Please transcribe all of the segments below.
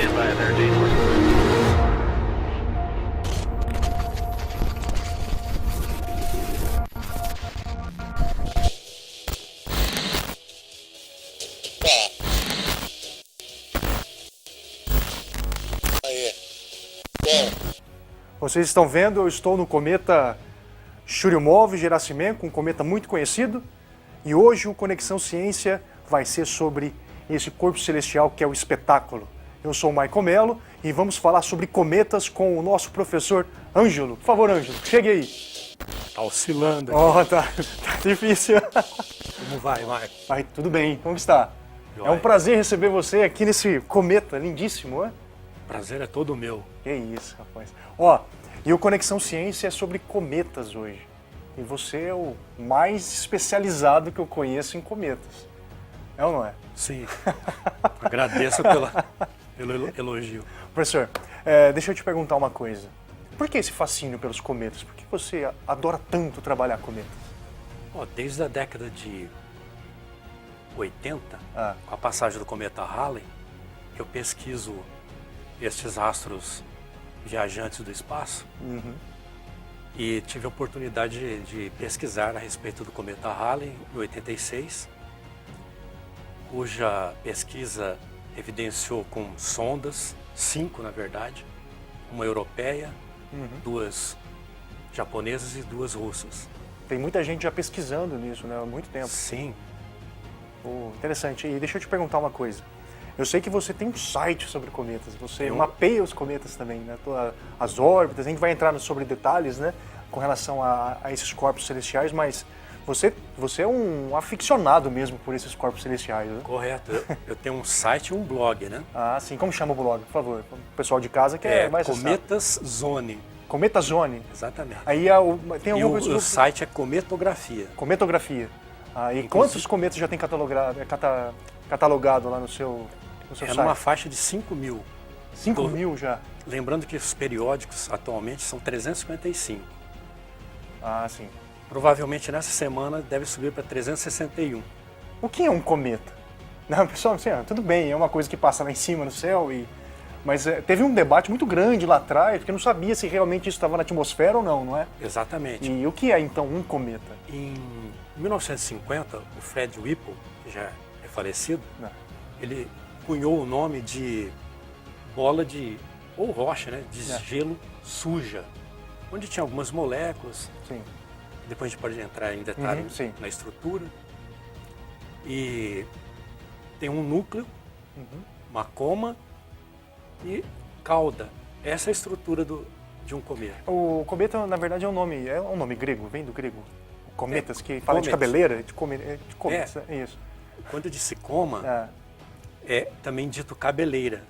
Stand by there, Dean. Vocês estão vendo, eu estou no cometa Churyumov-Gerasimenko, um cometa muito conhecido, e hoje o Conexão Ciência vai ser sobre esse corpo celestial que é o espetáculo. Eu sou o Michael Mello e vamos falar sobre cometas com o nosso professor Ângelo. Por favor, Ângelo, chegue aí. Tá oscilando aqui. Oh, tá difícil. Como vai, Michael? Vai, tudo bem, como está? Joia. É um prazer receber você aqui nesse cometa lindíssimo, não é? Prazer é todo meu. Que isso, rapaz. Ó, e o Conexão Ciência é sobre cometas hoje. E você é o mais especializado que eu conheço em cometas. É ou não é? Sim. Agradeço pelo elogio. Professor, deixa eu te perguntar uma coisa. Por que esse fascínio pelos cometas? Por que você adora tanto trabalhar cometas? Ó, desde a década de 80, com a passagem do cometa Halley, eu pesquiso estes astros viajantes do espaço. E tive a oportunidade de pesquisar a respeito do cometa Halley em 86, cuja pesquisa evidenciou com sondas, 5 na verdade, uma europeia, 2 japonesas e 2 russas. Tem muita gente já pesquisando nisso, né? Há muito tempo. Sim. Interessante. E deixa eu te perguntar uma coisa. Eu sei que você tem um site sobre cometas, você Eu- mapeia os cometas também, né? As órbitas, a gente vai entrar sobre detalhes, né? Com relação a esses corpos celestiais, mas você é um aficionado mesmo por esses corpos celestiais, né? Correto. Eu tenho um site e um blog, né? Ah, sim. Como chama o blog, por favor? O pessoal de casa quer mais acessar. Cometas Zone. Cometa Zone. Exatamente. Aí tem E alguma o coisa... site é Cometografia. Cometografia. E Inclusive- quantos cometas já tem catalogado lá no seu É site? numa faixa de 5 mil. 5 mil já? Lembrando que os periódicos atualmente são 355. Ah, sim. Provavelmente nessa semana deve subir para 361. O que é um cometa? Não, pessoal, assim, tudo bem, é uma coisa que passa lá em cima no céu, mas teve um debate muito grande lá atrás, porque eu não sabia se realmente isso estava na atmosfera ou não, não é? Exatamente. E o que é, então, um cometa? Em 1950, o Fred Whipple, que já é falecido, Não. ele cunhou o nome de bola ou rocha, né, de É. gelo suja, onde tinha algumas moléculas. Sim. Depois a gente pode entrar em detalhe Sim. na estrutura. E tem um núcleo, uma coma e cauda. Essa é a estrutura de um cometa. O cometa, na verdade, é um nome grego, vem do grego. Cometas, que fala de cometas. cabeleira, de cometas, é isso. Quando disse coma, é também dito cabeleira.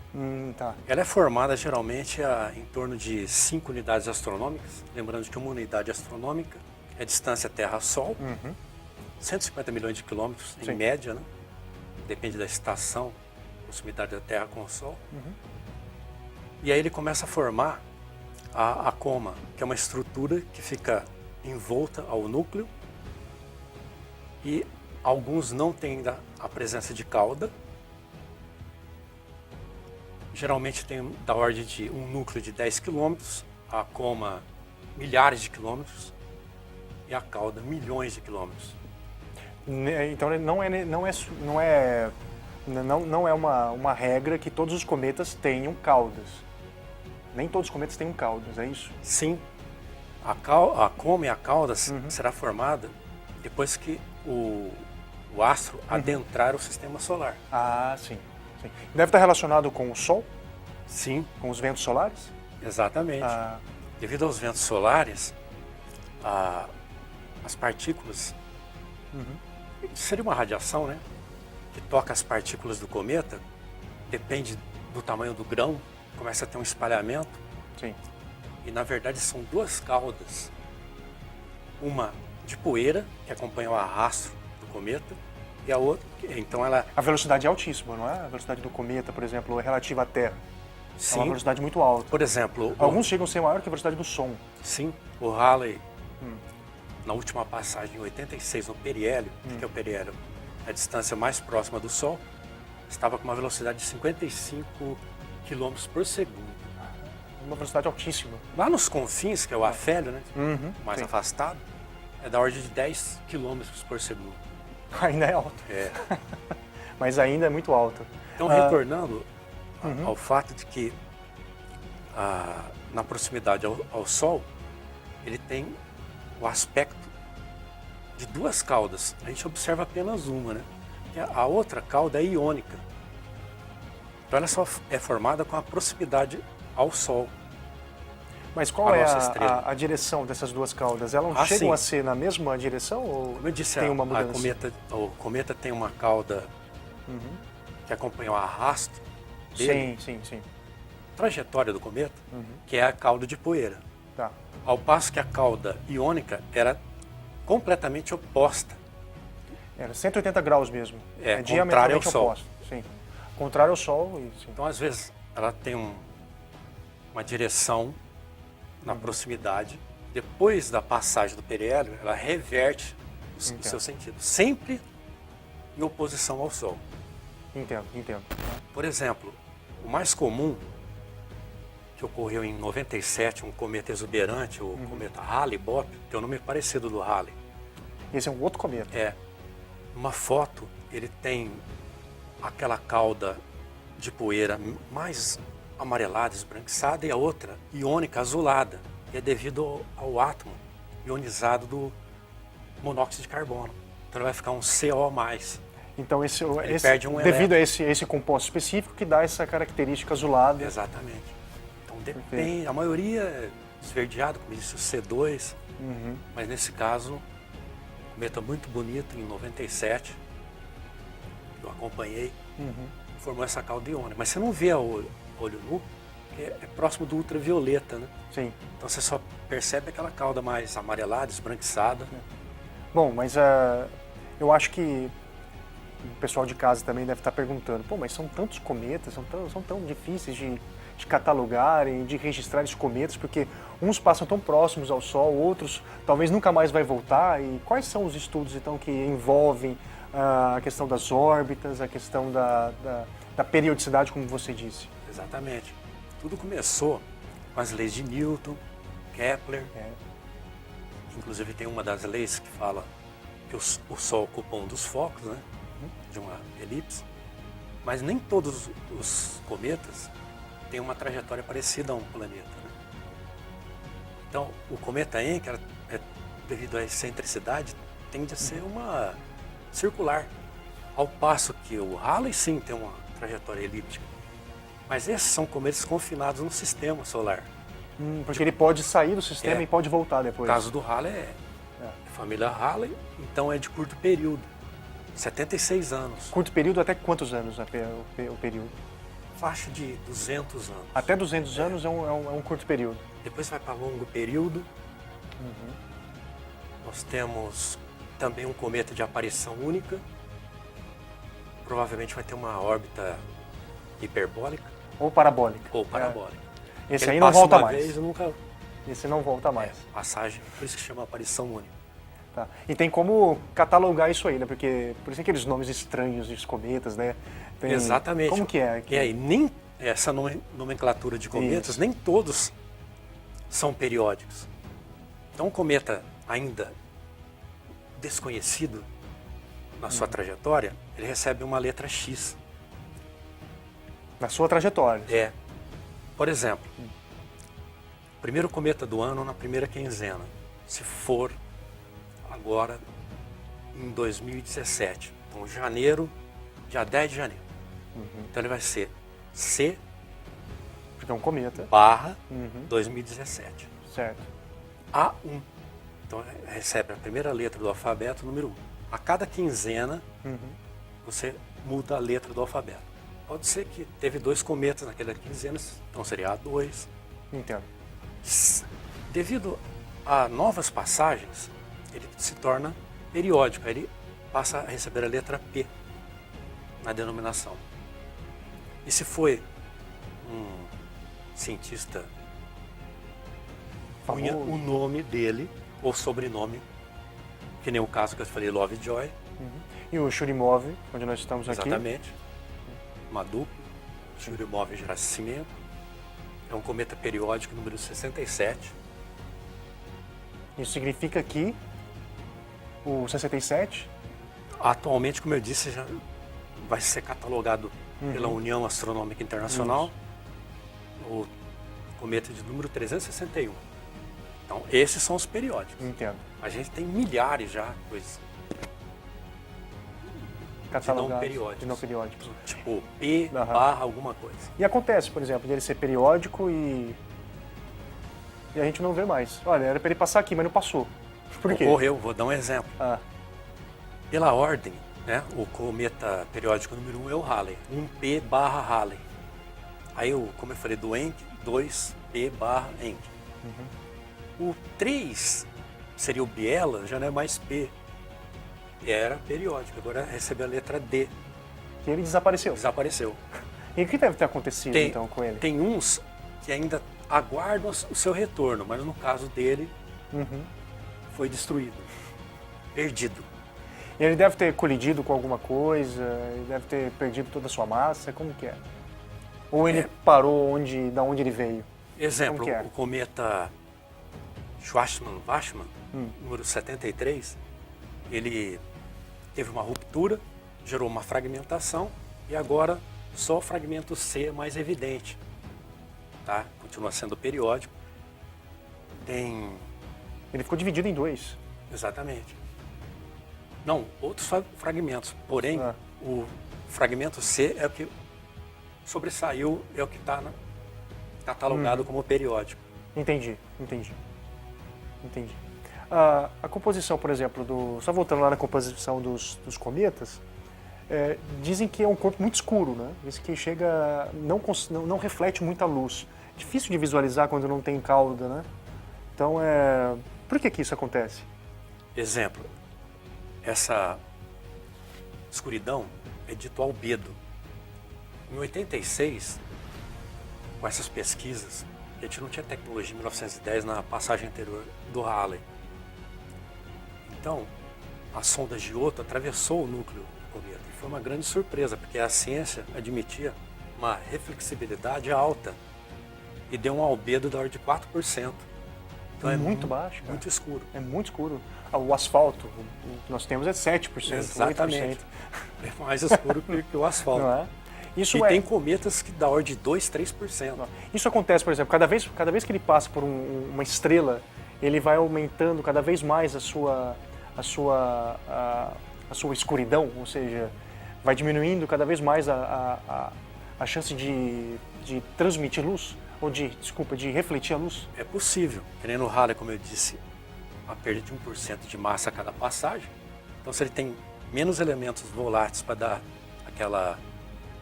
Tá. Ela é formada geralmente em torno de 5 unidades astronômicas. Lembrando que uma unidade astronômica é a distância Terra-Sol, 150 milhões de quilômetros em Sim. média, né? Depende da estação, proximidade da Terra com o Sol. E aí ele começa a formar a coma, que é uma estrutura que fica envolta ao núcleo, e alguns não têm ainda a presença de cauda. Geralmente tem da ordem de um núcleo de 10 quilômetros, a coma milhares de quilômetros e a cauda milhões de quilômetros. Então não é uma regra que todos os cometas tenham caudas. Nem todos os cometas têm caudas, é isso? Sim, a coma e a cauda será formada depois que o astro adentrar o sistema solar. Ah, sim. Deve estar relacionado com o Sol, Sim, com os ventos solares? exatamente. Ah, Devido aos ventos solares, as partículas, seria uma radiação, né? Que toca as partículas do cometa, depende do tamanho do grão, começa a ter um espalhamento, sim. e na verdade são 2 caudas. Uma de poeira, que acompanha o arrasto do cometa, e a outra, então ela... A velocidade é altíssima, não é? A velocidade do cometa, por exemplo, é relativa à Terra. É uma Sim, velocidade muito alta. por exemplo, Alguns chegam a ser maior que a velocidade do som. sim, o Halley, na última passagem em 86 no periélio, que é o periélio, a distância mais próxima do Sol, estava com uma velocidade de 55 quilômetros por segundo. Uma velocidade altíssima. Lá nos confins, que é o afélio, né? Mais sim. afastado, é da ordem de 10 quilômetros por segundo. Ainda é alto. É. Mas ainda é muito alto. Então, retornando ao fato de que na proximidade ao Sol, ele tem o aspecto de duas caudas. A gente observa apenas uma, né? E a outra cauda é iônica. Então ela só é formada com a proximidade ao Sol. Mas qual A é nossa estrela. a direção dessas duas caudas? Elas não chegam sim. a ser na mesma direção ou Como eu disse, tem uma mudança? o cometa tem uma cauda que acompanha o arrasto dele, Sim. a trajetória do cometa, que é a cauda de poeira. Tá. Ao passo que a cauda iônica era completamente oposta. Era 180 graus mesmo. É, contrário diametralmente ao Sol. oposto. Sim. Contrário ao Sol. Sim. Então, às vezes, ela tem uma direção na proximidade. Depois da passagem do periélio, ela reverte o seu sentido. Sempre em oposição ao Sol. Entendo. Por exemplo, o mais comum, que ocorreu em 97, um cometa exuberante, o cometa Halley-Bopp, tem um nome parecido do Halley. Esse é um outro cometa. É. Uma foto, ele tem aquela cauda de poeira mais amarelada, esbranquiçada, e a outra iônica, azulada, que é devido ao átomo ionizado do monóxido de carbono. Então ele vai ficar um CO+. Então perde um devido a esse composto específico que dá essa característica azulada. Exatamente. Então depende, a maioria é esverdeado, como disse o C2, mas nesse caso, um cometa muito bonito, em 97, eu acompanhei, formou essa cauda iônica. Mas você não vê a olho nu, porque é próximo do ultravioleta, né? Sim. Então você só percebe aquela cauda mais amarelada, esbranquiçada. Bom, mas eu acho que o pessoal de casa também deve estar perguntando, pô, mas são tantos cometas, são tão difíceis de catalogar e de registrar esses cometas, porque uns passam tão próximos ao Sol, outros talvez nunca mais vai voltar. E quais são os estudos, então, que envolvem a questão das órbitas, a questão da periodicidade, como você disse? Exatamente. Tudo começou com as leis de Newton, Kepler. Inclusive tem uma das leis que fala que o Sol ocupa um dos focos, né, de uma elipse. Mas nem todos os cometas têm uma trajetória parecida a um planeta, né? Então, o cometa Encke, devido à excentricidade, tende a ser uma circular. Ao passo que o Halley, sim, tem uma trajetória elíptica. Mas esses são cometas confinados no sistema solar. Porque ele pode sair do sistema e pode voltar depois. O caso do Halley é família Halley, então é de curto período, 76 anos. Curto período até quantos anos o período? Faixa de 200 anos. Até 200 anos é um curto período. Depois vai para longo período. Nós temos também um cometa de aparição única. Provavelmente vai ter uma órbita hiperbólica. Ou parabólica. Ou parabólica. Esse Ele aí não passa volta uma mais. vez e nunca... Esse não volta mais. Passagem, por isso que chama aparição única. Tá. E tem como catalogar isso aí, né? Porque por isso aqueles nomes estranhos dos cometas, né? Exatamente. Como que é? E aí, nem essa nomenclatura de cometas, Isso. nem todos são periódicos. Então, um cometa ainda desconhecido na sua trajetória, ele recebe uma letra X. Na sua trajetória. Por exemplo, primeiro cometa do ano na primeira quinzena, se for agora em 2017. Então, janeiro, dia 10 de janeiro. Então, ele vai ser C Porque é um cometa. barra 2017. Certo. A1. Então, recebe a primeira letra do alfabeto, número 1. A cada quinzena, você muda a letra do alfabeto. Pode ser que teve 2 cometas naquela quinzena, então seria A2. Entendo. Devido a novas passagens, ele se torna periódico. Ele passa a receber a letra P na denominação. E se foi um cientista, punha o nome dele ou sobrenome, que nem o caso que eu falei, Lovejoy. E o Churyumov, onde nós estamos aqui. Exatamente. Uma dupla, Churyumov-Gerasimenko. É um cometa periódico número 67. Isso significa que o 67... Atualmente, como eu disse, já vai ser catalogado pela União Astronômica Internacional o cometa de número 361. Então, esses são os periódicos. Entendo. A gente tem milhares já, coisas Catalogados de não periódicos. Tipo P barra alguma coisa. E acontece, por exemplo, dele ser periódico e a gente não vê mais. Olha, era para ele passar aqui, mas não passou. Por quê? Ocorreu, vou dar um exemplo. Pela ordem, né, o cometa periódico número 1 é o Halley, 1P barra Halley. Aí, como eu falei, do Encke, 2P barra Encke. O 3 seria o Biela, já não é mais P. Era periódico, agora recebe a letra D. E ele desapareceu. Desapareceu. E o que deve ter acontecido então com ele? Tem uns que ainda aguardam o seu retorno, mas no caso dele, foi destruído, perdido. E ele deve ter colidido com alguma coisa, ele deve ter perdido toda a sua massa, como que é? Ou ele parou da onde ele veio? Exemplo, o cometa Schwarzmann-Wachmann, número 73, ele teve uma ruptura, gerou uma fragmentação e agora só o fragmento C é mais evidente. Tá? Continua sendo periódico. Ele ficou dividido em dois. Exatamente. Não, outros fragmentos. Porém, o fragmento C é o que sobressaiu, é o que está catalogado como periódico. Entendi. A composição, por exemplo, só voltando lá na composição dos cometas, dizem que é um corpo muito escuro, né? Dizem que não reflete muita luz. Difícil de visualizar quando não tem cauda, né? Então, por que isso acontece? Exemplo, essa escuridão é dito albedo. Em 86, com essas pesquisas, a gente não tinha tecnologia em 1910 na passagem anterior do Halley. Então, a sonda Giotto atravessou o núcleo do cometa. E foi uma grande surpresa, porque a ciência admitia uma reflexibilidade alta e deu um albedo da ordem de 4%. Então é muito baixo, cara. Muito escuro. É muito escuro. O asfalto, o que nós temos é 7%, Exatamente. 8%. É mais escuro que o asfalto. Não é? Tem cometas que da ordem de 2%, 3%. Isso acontece, por exemplo, cada vez que ele passa por uma estrela, ele vai aumentando cada vez mais a sua escuridão, ou seja, vai diminuindo cada vez mais a chance de transmitir luz, ou de refletir a luz. É possível. Querendo o Halley, como eu disse, a perda de 1% de massa a cada passagem. Então, se ele tem menos elementos voláteis para dar aquela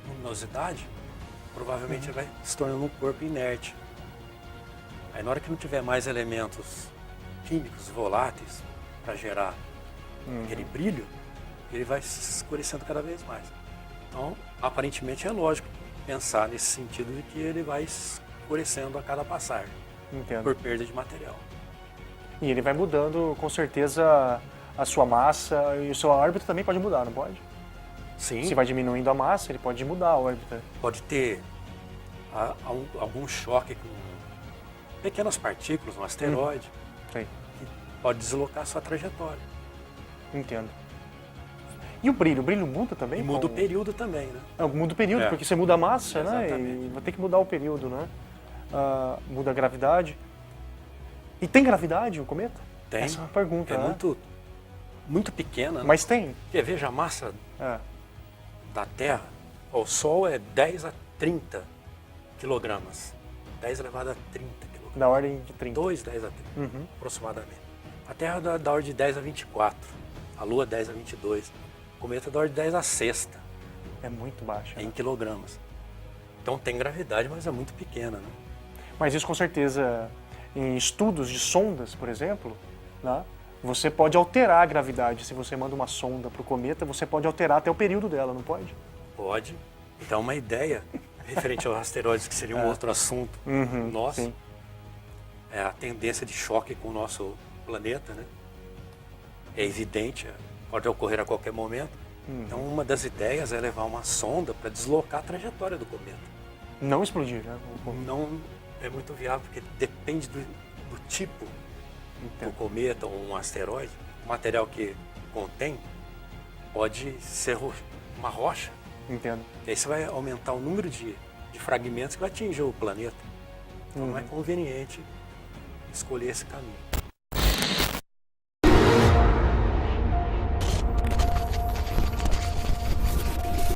luminosidade, provavelmente ele vai se tornando um corpo inerte. Aí, na hora que não tiver mais elementos químicos voláteis para gerar aquele brilho, ele vai se escurecendo cada vez mais. Então, aparentemente é lógico pensar nesse sentido de que ele vai escurecendo a cada passagem. Entendo. Por perda de material. E ele vai mudando, com certeza, a sua massa e o seu órbita também pode mudar, não pode? Sim. Se vai diminuindo a massa, ele pode mudar a órbita. Pode ter algum choque com pequenas partículas, um asteroide, Sim. que pode deslocar a sua trajetória. Entendo. E o brilho? O brilho muda também? E muda o período também, né? Muda o período, porque você muda a massa, né? Exatamente. E vai ter que mudar o período, né? Muda a gravidade. E tem gravidade o cometa? Tem. Essa é uma pergunta, né? muito pequena. Né? Mas tem. Porque veja, a massa da Terra, o Sol é 10 a 30 quilogramas. 10 elevado a 30 quilogramas. Da ordem de 30. 2, 10 a 30, aproximadamente. A Terra é da ordem de 10 a 24. A Lua 10 a 22. O cometa é da ordem de 10 a sexta. É muito baixo. Em quilogramas. Então tem gravidade, mas é muito pequena, né? Mas isso com certeza, em estudos de sondas, por exemplo, né, você pode alterar a gravidade. Se você manda uma sonda para o cometa, você pode alterar até o período dela, não pode? Pode. Então uma ideia referente aos asteroides, que seria um outro assunto nosso, sim. É a tendência de choque com o nosso planeta, né? É evidente, pode ocorrer a qualquer momento. Então uma das ideias é levar uma sonda para deslocar a trajetória do cometa. Não explodir, né? Não é muito viável, porque depende do tipo do cometa ou um asteroide. O material que contém pode ser uma rocha. Entendo. E aí você vai aumentar o número de fragmentos que vai atingir o planeta. Então não é conveniente escolher esse caminho.